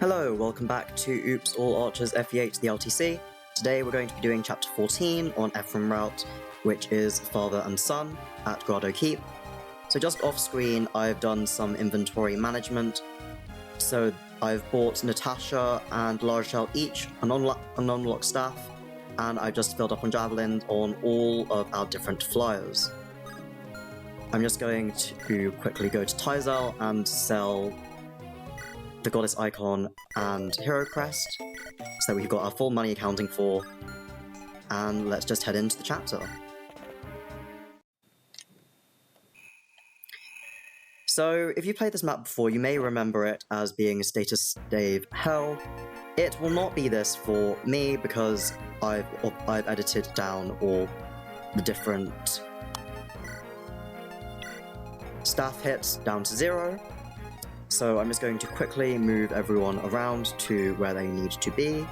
Hello, welcome back to Oops All Archers FE8 the LTC. Today we're going to be doing Chapter 14 on EPHRAIM route, which is Father and Son at Grado Keep. So just off screen, I've done some inventory management. So I've bought Natasha and Large each an unlocked staff, and I've just filled up on javelins on all of our different flyers. I'm just going to quickly go to Tyzel and sell the Goddess Icon and Hero Crest, so that we've got our full money accounting for, and let's just head into the chapter. So, if you played this map before, you may remember it as being status stave hell. It will not be this for me because I've edited down all the different staff hits down to 0. So I'm just going to quickly move everyone around to where they need to be.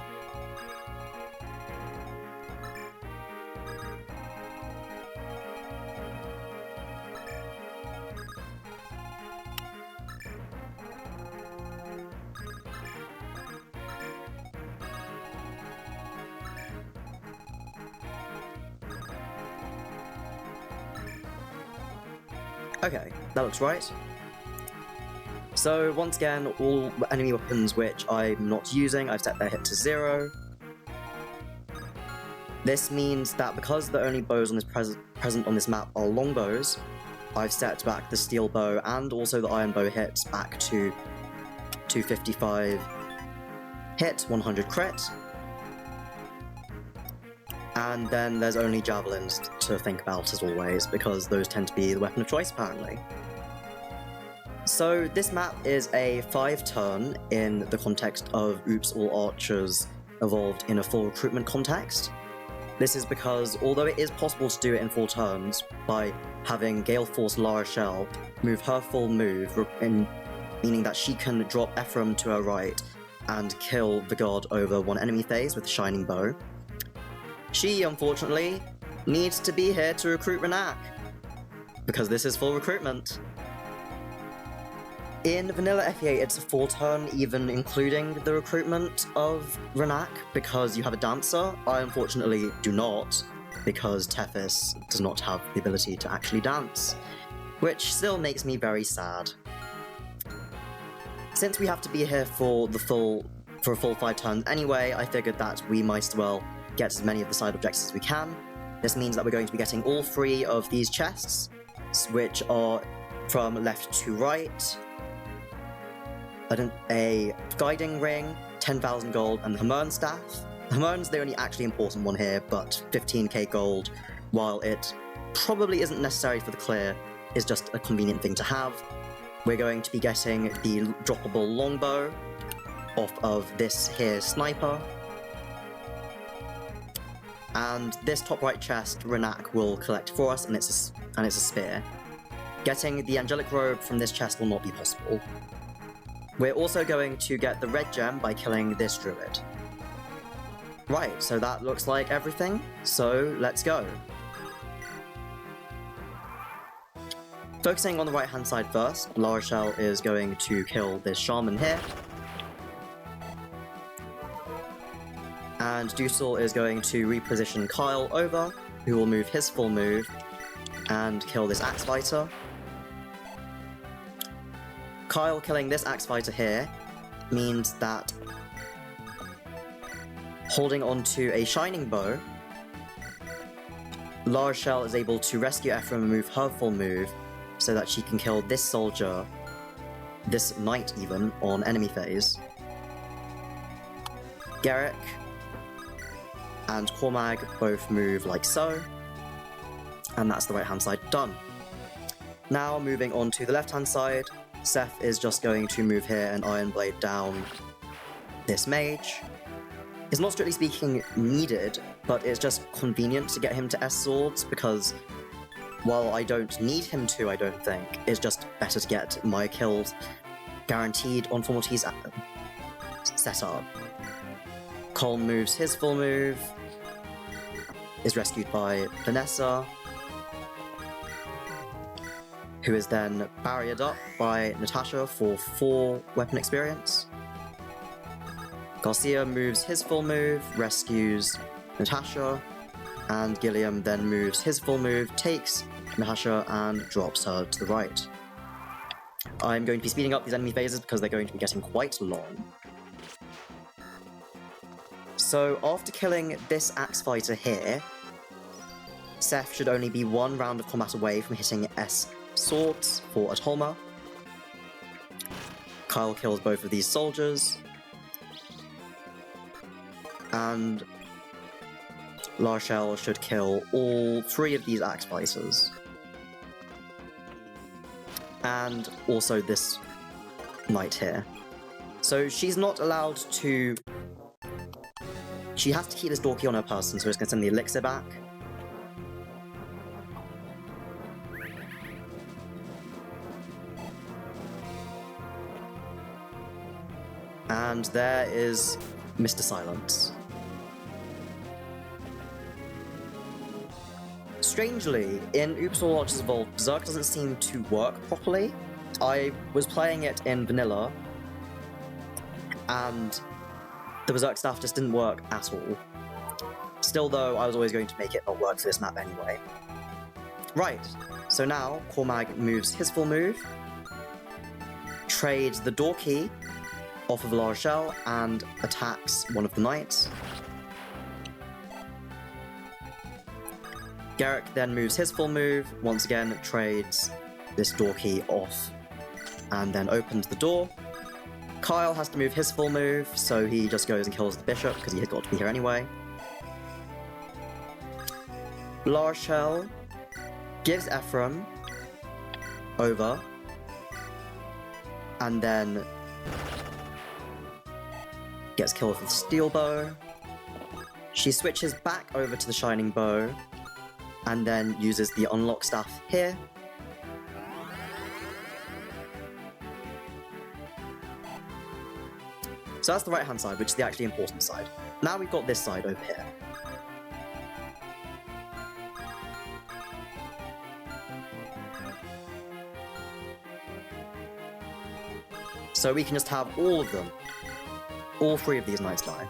Okay, that looks right. So once again, all enemy weapons which I'm not using, I've set their hit to 0. This means that because the only bows on this present on this map are longbows, I've set back the steel bow and also the iron bow hits back to 255 hit, 100 crit. And then there's only javelins to think about as always, because those tend to be the weapon of choice apparently. So this map is a 5-turn in the context of Oops All Archers evolved in a full recruitment context. This is because, although it is possible to do it in 4 turns by having Galeforce Larachelle move her full move, meaning that she can drop EPHRAIM to her right and kill the god over one enemy phase with a shining bow, she, unfortunately, needs to be here to recruit Rennac, because this is full recruitment. In vanilla FE8, it's a 4-turn, even including the recruitment of Rennac, because you have a dancer. I unfortunately do not, because Tethys does not have the ability to actually dance, which still makes me very sad. Since we have to be here for a full 5 turns anyway, I figured that we might as well get as many of the side objectives as we can. This means that we're going to be getting all 3 of these chests, which are from left to right. A guiding ring, 10,000 gold, and the Hammer'n staff. The Hammer'n's the only actually important one here, but 15k gold, while it probably isn't necessary for the clear, is just a convenient thing to have. We're going to be getting the droppable longbow off of this here sniper. And this top right chest, Rennac will collect for us, and it's a spear. Getting the angelic robe from this chest will not be possible. We're also going to get the red gem by killing this druid. Right, so that looks like everything, so let's go. Focusing on the right hand side first, Larachelle is going to kill this shaman here. And Dusel is going to reposition Kyle over, who will move his full move and kill this axe fighter. Kyle killing this axe fighter here means that holding onto a shining bow, Larachelle is able to rescue EPHRAIM and move her full move so that she can kill this soldier, this knight even, on enemy phase. Garrick and Cormag both move like so, and that's the right hand side done. Now moving on to the left hand side, Seth is just going to move here and Iron Blade down this mage. It's not strictly speaking needed, but it's just convenient to get him to S swords, because while I don't need him to, I don't think, it's just better to get my kills guaranteed on Fomortiis set up. Cole moves his full move, is rescued by Vanessa, who is then barriered up by Natasha for 4 weapon experience. Garcia moves his full move, rescues Natasha, and Gilliam then moves his full move, takes Natasha, and drops her to the right. I'm going to be speeding up these enemy phases because they're going to be getting quite long. So after killing this axe fighter here, Seth should only be one round of combat away from hitting S swords for Atolma. Kyle kills both of these soldiers, and Larshel should kill all 3 of these axe fighters. And also this knight here. So she's not allowed to... She has to keep this door key on her person, so it's going to send the elixir back. And there is Mr. Silence. Strangely, in Oops All Archers Evolved, Berserk doesn't seem to work properly. I was playing it in vanilla, and the Berserk stuff just didn't work at all. Still though, I was always going to make it not work for this map anyway. Right, so now Cormag moves his full move, trades the door key off of La Rochelle, and attacks one of the knights. Garrick then moves his full move, once again trades this door key off, and then opens the door. Kyle has to move his full move, so he just goes and kills the bishop, because he has got to be here anyway. La Rochelle gives EPHRAIM over, and then gets killed with the steel bow. She switches back over to the shining bow, and then uses the unlock staff here. So that's the right hand side, which is the actually important side. Now we've got this side over here. So we can just have all of them. All 3 of these knights die.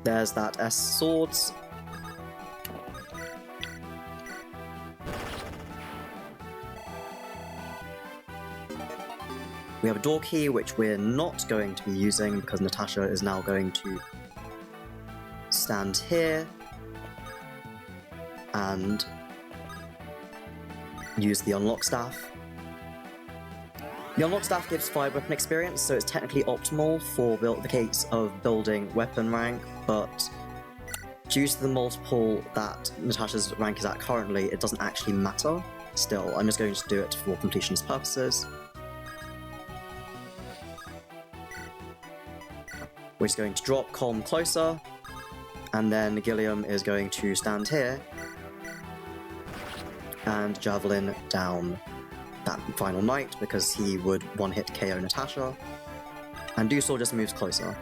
There's that S swords. We have a door key, which we're not going to be using because Natasha is now going to stand here and use the unlock staff. The unlock staff gives 5 weapon experience, so it's technically optimal for the case of building weapon rank, but due to the multiple that Natasha's rank is at currently, it doesn't actually matter. Still, I'm just going to do it for completionist purposes. We're just going to drop Colm closer, and then Gilliam is going to stand here and javelin down that final knight because he would one-hit KO Natasha, and Dusor just moves closer.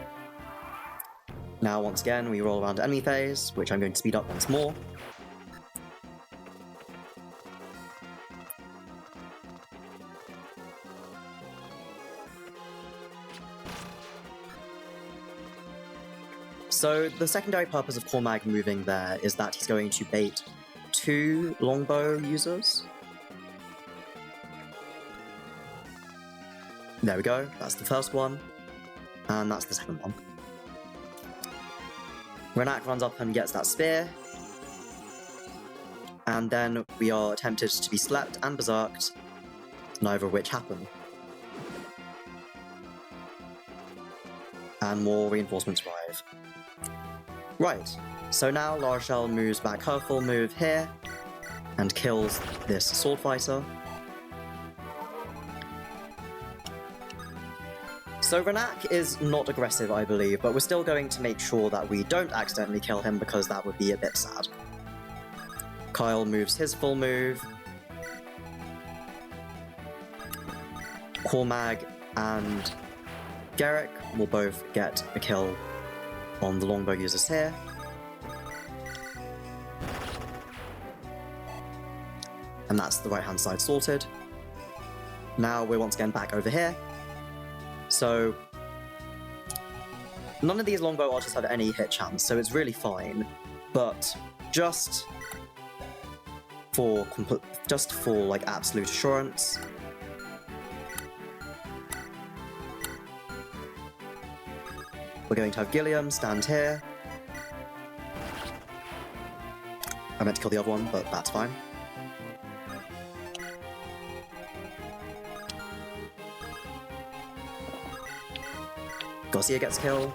Now once again we roll around enemy phase, which I'm going to speed up once more. So the secondary purpose of Cormag moving there is that he's going to bait 2 longbow users. There we go, that's the first one, and that's the second one. Rennac runs up and gets that spear, and then we are tempted to be slept and berserked, neither of which happen. And more reinforcements arrive. Right, so now La Rochelle moves back her full move here, and kills this sword fighter. So Rennac is not aggressive, I believe, but we're still going to make sure that we don't accidentally kill him because that would be a bit sad. Kyle moves his full move. Cormag and Garrick will both get a kill on the longbow users here. And that's the right hand side sorted. Now we're once again back over here, So none of these longbow archers have any hit chance, so it's really fine. But just for like absolute assurance, we're going to have Gilliam stand here. I meant to kill the other one, but that's fine. Garcia gets killed.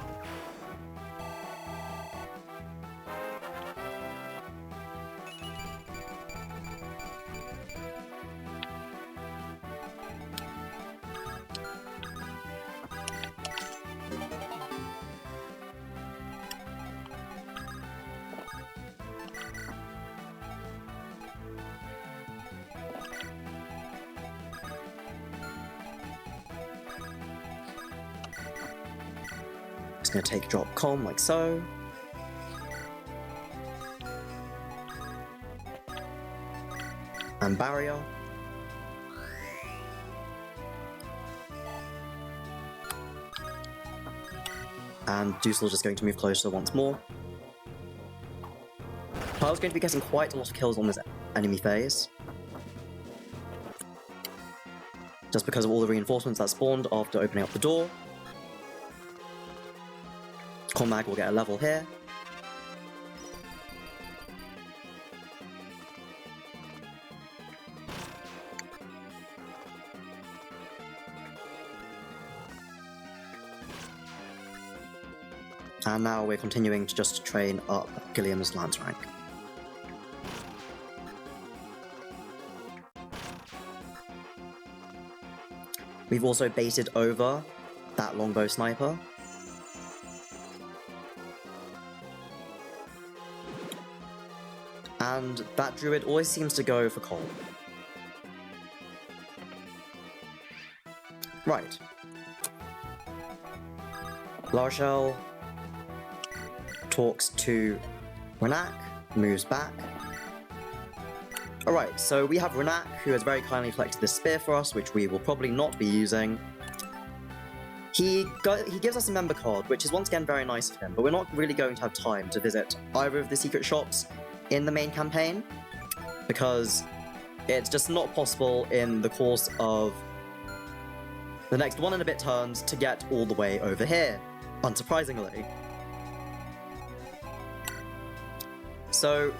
Just gonna take drop calm like so. And barrier. And Dusel just going to move closer once more. Kyle's going to be getting quite a lot of kills on this enemy phase, just because of all the reinforcements that spawned after opening up the door. Cormag will get a level here. And now we're continuing to just train up Gilliam's lance rank. We've also baited over that longbow sniper. And that druid always seems to go for Cole. Right. La Rochelle talks to Rennac, moves back. Alright, so we have Rennac, who has very kindly collected this spear for us, which we will probably not be using. He gives us a member card, which is once again very nice of him, but we're not really going to have time to visit either of the secret shops in the main campaign, because it's just not possible in the course of the next 1 and a bit turns to get all the way over here, unsurprisingly. So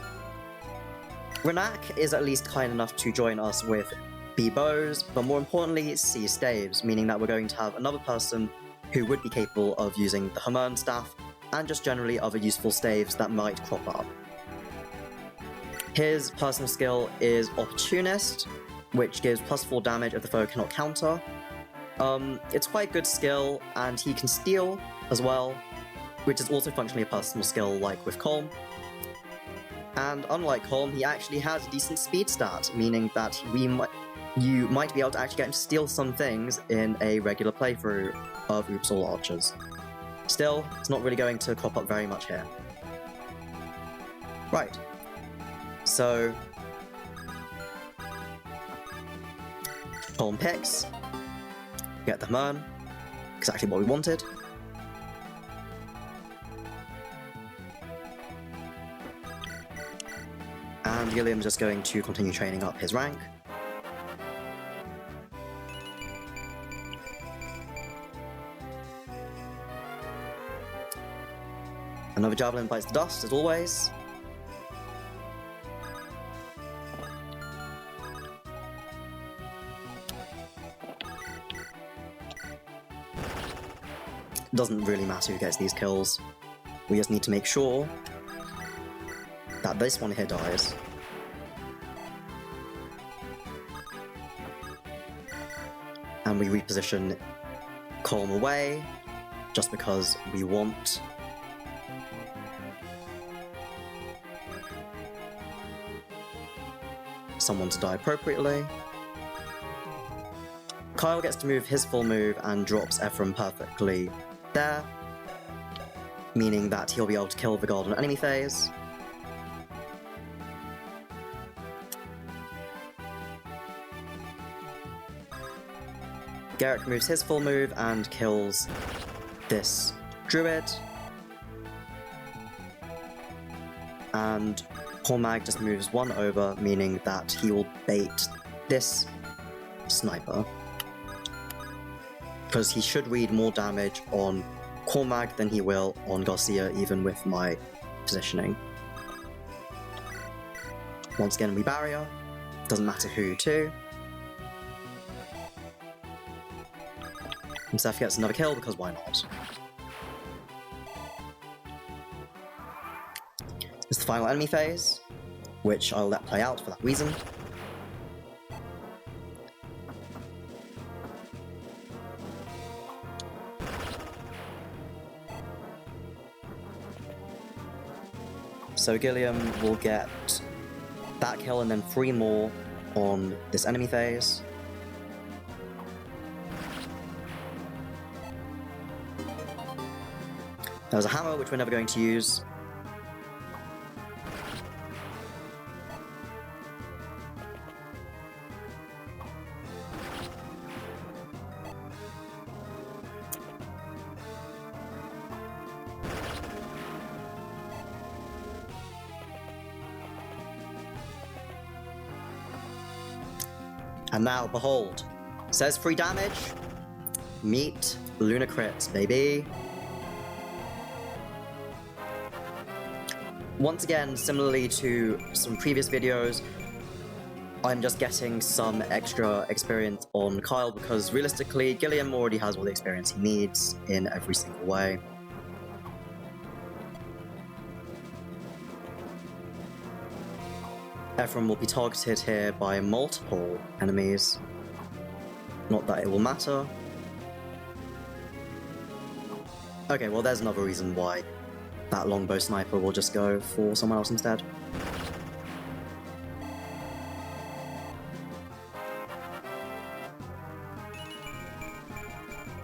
Rennac is at least kind enough to join us with B bows, but more importantly C staves, meaning that we're going to have another person who would be capable of using the Hamern staff and just generally other useful staves that might crop up. His personal skill is Opportunist, which gives +4 damage if the foe cannot counter. It's quite a good skill, and he can steal as well, which is also functionally a personal skill like with Colm. And unlike Colm, he actually has a decent speed stat, meaning that you might be able to actually get him to steal some things in a regular playthrough of Oops All Archers. Still, it's not really going to crop up very much here. Right. So Colm picks, get the Hamern, exactly what we wanted. And Gilliam's just going to continue training up his rank. Another javelin bites the dust, as always. Doesn't really matter who gets these kills. We just need to make sure that this one here dies. And we reposition Colm away, just because we want someone to die appropriately. Kyle gets to move his full move and drops EPHRAIM perfectly there, meaning that he'll be able to kill the guard on enemy phase. Garrick moves his full move and kills this druid. And Cormag just moves one over, meaning that he will bait this sniper. Because he should read more damage on Cormag than he will on Garcia, even with my positioning. Once again, we barrier. Doesn't matter who to. And Seth gets another kill, because why not? It's the final enemy phase, which I'll let play out for that reason. So Gilliam will get that kill and then 3 more on this enemy phase. There's a hammer, which we're never going to use. And now, behold, says 3 damage. Meet Luna crits, baby. Once again, similarly to some previous videos, I'm just getting some extra experience on Kyle because realistically, Gilliam already has all the experience he needs in every single way. EPHRAIM will be targeted here by multiple enemies. Not that it will matter. Okay, well there's another reason why that longbow sniper will just go for someone else instead.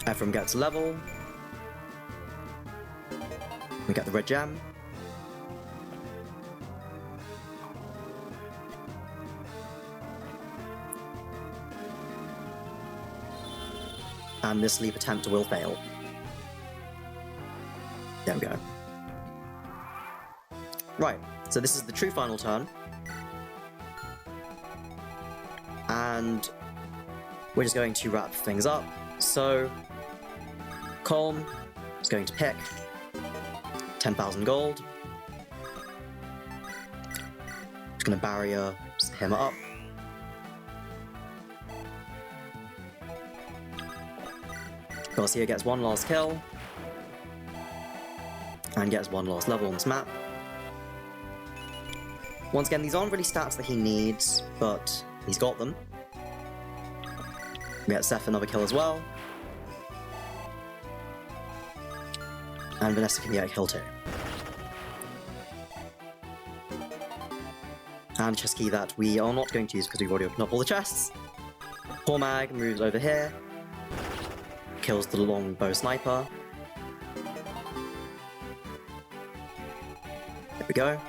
EPHRAIM gets level. We get the red gem. And this leap attempt will fail. There we go. Right, so this is the true final turn. And we're just going to wrap things up. So, Colm is going to pick 10,000 gold. Just going to barrier him up. Garcia gets 1 last kill. And gets 1 last level on this map. Once again, these aren't really stats that he needs, but he's got them. We get Seth another kill as well. And Vanessa can get a kill too. And a chest key that we are not going to use because we've already opened up all the chests. Cormag moves over here. Kills the longbow sniper. There we go.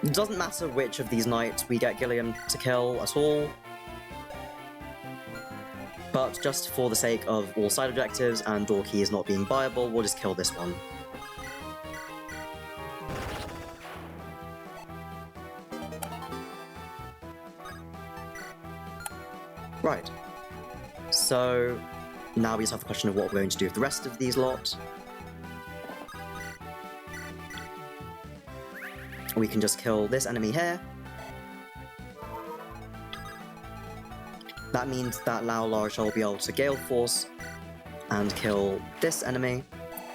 It doesn't matter which of these knights we get Gilliam to kill at all. But just for the sake of all side objectives and door keys not being viable, we'll just kill this one. Right. So now we just have the question of what we're going to do with the rest of these lot. We can just kill this enemy here. That means that Laular shall be able to Gale Force and kill this enemy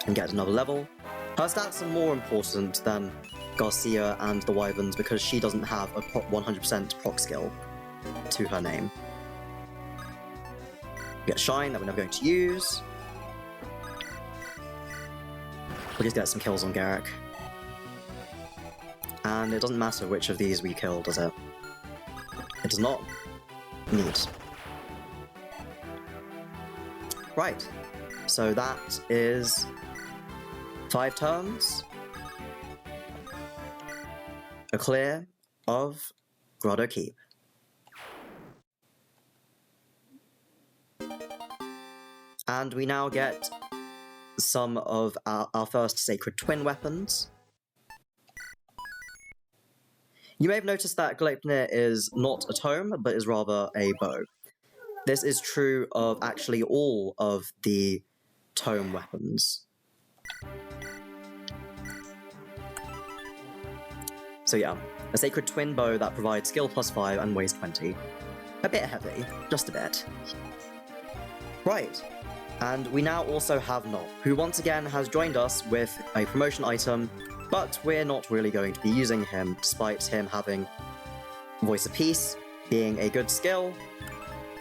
and get another level. Her stats are more important than Garcia and the Wyverns because she doesn't have a 100% proc skill to her name. We get Shine that we're never going to use. We'll just get some kills on Garrick. And it doesn't matter which of these we kill, does it? It does not. Neat. Right. So that is 5 turns. A clear of Grado Keep. And we now get some of our first Sacred Twin weapons. You may have noticed that Gleipnir is not a tome, but is rather a bow. This is true of actually all of the tome weapons. So yeah, a Sacred Twin bow that provides skill +5 and weighs 20. A bit heavy, just a bit. Right, and we now also have Nob, who once again has joined us with a promotion item, but we're not really going to be using him, despite him having Voice of Peace being a good skill.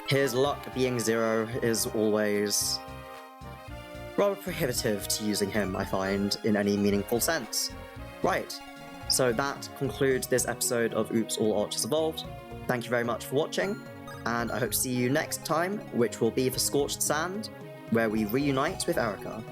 His luck being 0 is always rather prohibitive to using him, I find, in any meaningful sense. Right, so that concludes this episode of Oops, All Archers Evolved. Thank you very much for watching, and I hope to see you next time, which will be for Scorched Sand, where we reunite with Erica.